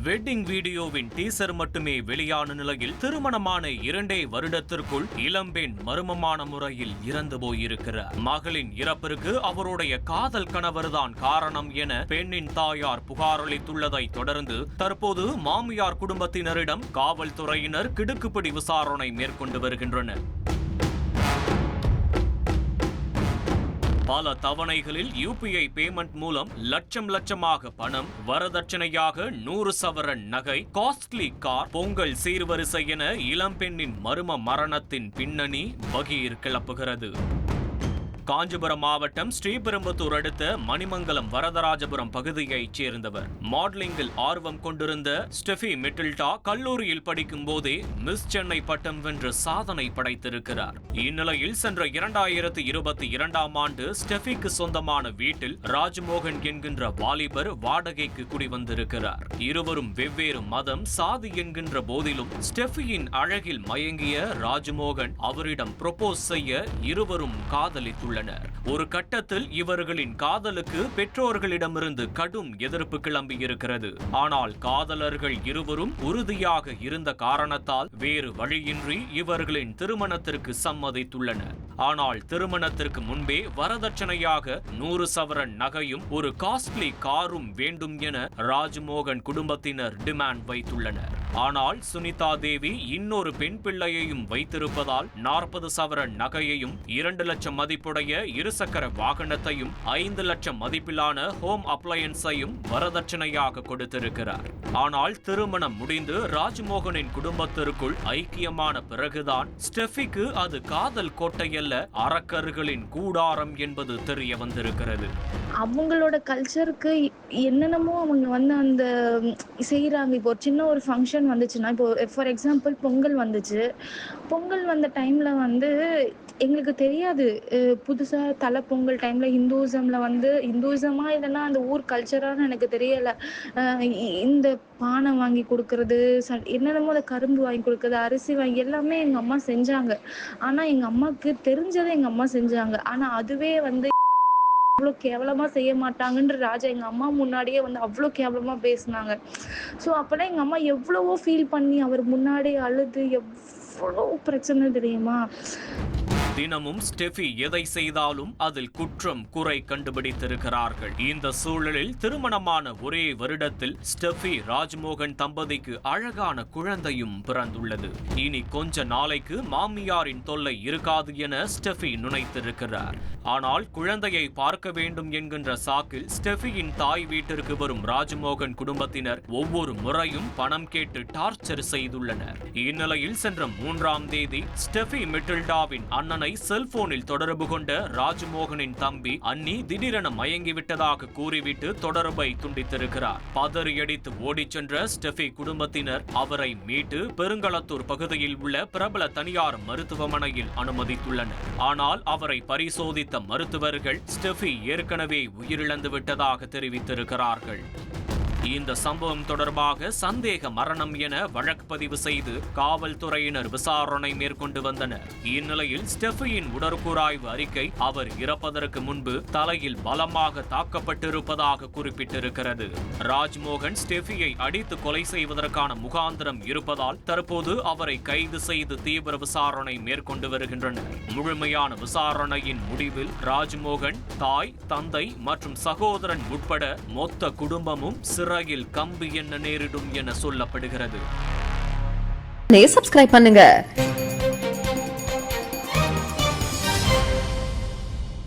Wedding வீடியோவின் teaser மட்டுமே வெளியான நிலையில் திருமணமான 2 வருடத்திற்குள் இளம்பெண் மர்மமான முறையில் இறந்து போயிருக்கிறார். மகளின் இறப்பிற்கு அவருடைய காதல் கணவர்தான் காரணம் என பெண்ணின் தாயார் புகார் அளித்துள்ளதை தொடர்ந்து தற்போது மாமியார் குடும்பத்தினரிடம் காவல்துறையினர் கிடுக்குப்பிடி விசாரணை மேற்கொண்டு வருகின்றனர். பல தவணைகளில் UPI பேமெண்ட் மூலம் லட்சமாக பணம், வரதட்சணையாக 100 சவரன் நகை, காஸ்ட்லி கார், பொங்கல் சீர்வரிசை என இளம்பெண்ணின் மர்ம மரணத்தின் பின்னணி பகீர் கிளப்புகிறது. காஞ்சிபுரம் மாவட்டம் ஸ்ரீபெரும்புத்தூர் அடுத்த மணிமங்கலம் வரதராஜபுரம் பகுதியைச் சேர்ந்தவர். மாடலிங்கில் ஆர்வம் கொண்டிருந்த ஸ்டெஃபி மிட்டில்டா கல்லூரியில் படிக்கும் போதே மிஸ் சென்னை பட்டம் வென்று சாதனை படைத்திருக்கிறார். இந்நிலையில் சென்ற 2022ஆம் ஆண்டு ஸ்டெஃபிக்கு சொந்தமான வீட்டில் ராஜ்மோகன் என்கின்ற வாலிபர் வாடகைக்கு குடிவந்திருக்கிறார். இருவரும் வெவ்வேறு மதம், சாதி என்கின்ற போதிலும் ஸ்டெஃபியின் அழகில் மயங்கிய ராஜ்மோகன் அவரிடம் ப்ரொபோஸ் செய்ய இருவரும் காதலித்துள்ளனர். ஒரு கட்டத்தில் இவர்களின் காதலுக்கு பெற்றோர்களிடமிருந்து கடும் எதிர்ப்பு கிளம்பியிருக்கிறது. ஆனால் காதலர்கள் இருவரும் உறுதியாக இருந்த காரணத்தால் வேறு வழியின்றி இவர்களின் திருமணத்திற்கு சம்மதித்துள்ளனர். ஆனால் திருமணத்திற்கு முன்பே வரதட்சணையாக 100 சவரன் நகையும் ஒரு காஸ்ட்லி காரும் வேண்டும் என ராஜ்மோகன் குடும்பத்தினர் டிமாண்ட் வைத்துள்ளனர். ஆனால் சுனிதா தேவி இன்னொரு பெண் பிள்ளையையும் வைத்திருப்பதால் 40 சவரன் நகையையும் 2 லட்சம் மதிப்புடைய இருசக்கர வாகனத்தையும் 5 லட்சம் மதிப்பிலான ஹோம் அப்ளையன்ஸையும் வரதட்சணையாக கொடுத்திருக்கிறார். ஆனால் திருமணம் முடிந்து ராஜ்மோகனின் குடும்பத்திற்குள் ஐக்கியமான பிறகுதான் ஸ்டெஃபிக்கு அது காதல் கோட்டையல்ல, அரக்கர்களின் கூடாரம் என்பது தெரிய வந்திருக்கிறது. அவங்களோட கல்ச்சருக்கு என்னென்னமோ அவங்க அந்த செய்யறாங்க. இப்போ சின்ன ஒரு ஃபங்க்ஷன் வந்துச்சுன்னா, இப்போ ஃபார் எக்ஸாம்பிள் பொங்கல் வந்துச்சு. பொங்கல் வந்த டைம்ல எங்களுக்கு தெரியாது, புதுசா தலை பொங்கல் டைம்ல ஹிந்துவிசமா இல்லைன்னா அந்த ஊர் கல்ச்சரான்னு எனக்கு தெரியல. இந்த பானை வாங்கி கொடுக்கறது, என்னென்னமோ அந்த கரும்பு வாங்கி கொடுக்கறது, அரிசி வாங்கி எல்லாமே எங்க அம்மா செஞ்சாங்க. ஆனா எங்க அம்மாவுக்கு தெரிஞ்சதை எங்க அம்மா செஞ்சாங்க. ஆனா அதுவே அவ்வளோ கேவலமா செய்ய மாட்டாங்கன்ற ராஜா எங்க அம்மா முன்னாடியே அவ்வளோ கேவலமா பேசினாங்க. ஸோ அப்பெல்லாம் எங்க அம்மா எவ்வளவோ ஃபீல் பண்ணி அவர் முன்னாடி அழுது எவ்வளோ பிரச்சனை தெரியுமா. தினமும் ஸ்டெஃபி எதை செய்தாலும் அதில் குற்றம் குறை கண்டுபிடித்திருக்கிறார்கள். இந்த சூழலில் திருமணமான ஒரே வருடத்தில் ஸ்டெஃபி ராஜ்மோகன் தம்பதிக்கு அழகான குழந்தையும் பிறந்துள்ளது. இனி கொஞ்ச நாளைக்கு மாமியாரின் தொல்லை இருக்காது என ஸ்டெஃபி நினைத்திருக்கிறார். ஆனால் குழந்தையை பார்க்க வேண்டும் என்கின்ற சாக்கில் ஸ்டெஃபியின் தாய் வீட்டிற்கு வரும் ராஜ்மோகன் குடும்பத்தினர் ஒவ்வொரு முறையும் பணம் கேட்டு டார்ச்சர் செய்துள்ளனர். இந்நிலையில் சென்ற 3ஆம் தேதி ஸ்டெஃபி மிட்டில்டாவின் அண்ணனை செல்போனில் தொடர்பு கொண்ட ராஜ்மோகனின் தம்பி அண்ணி திடீரென மயங்கிவிட்டதாக கூறிவிட்டு தொடர்பை துண்டித்திருக்கிறார். பதறியடித்து ஓடிச் சென்ற ஸ்டெஃபி குடும்பத்தினர் அவரை மீட்டு பெருங்களத்தூர் பகுதியில் உள்ள பிரபல தனியார் மருத்துவமனையில் அனுமதித்துள்ளனர். ஆனால் அவரை பரிசோதித்த மருத்துவர்கள் ஸ்டெஃபி ஏற்கனவே உயிரிழந்து விட்டதாக தெரிவித்திருக்கிறார்கள். இந்த சம்பவம் தொடர்பாக சந்தேக மரணம் என வழக்கு பதிவு செய்து காவல்துறையினர் விசாரணை மேற்கொண்டு வந்தனர். இந்நிலையில் ஸ்டெஃபியின் உடற்கூறாய்வு அறிக்கை அவர் இறப்பதற்கு முன்பு தலையில் பலமாக தாக்கப்பட்டிருப்பதாக குறிப்பிட்டிருக்கிறது. ராஜ்மோகன் ஸ்டெஃபியை அடித்து கொலை செய்வதற்கான முகாந்திரம் இருப்பதால் தற்போது அவரை கைது செய்து தீவிர விசாரணை மேற்கொண்டு வருகின்றனர். முழுமையான விசாரணையின் முடிவில் ராஜ்மோகன் தாய், தந்தை மற்றும் சகோதரன் உட்பட மொத்த குடும்பமும் சிறையில் கம்பி என்ன நேரிடும் என சொல்லப்படுகிறது. சப்ஸ்கிரைப் பண்ணுங்க.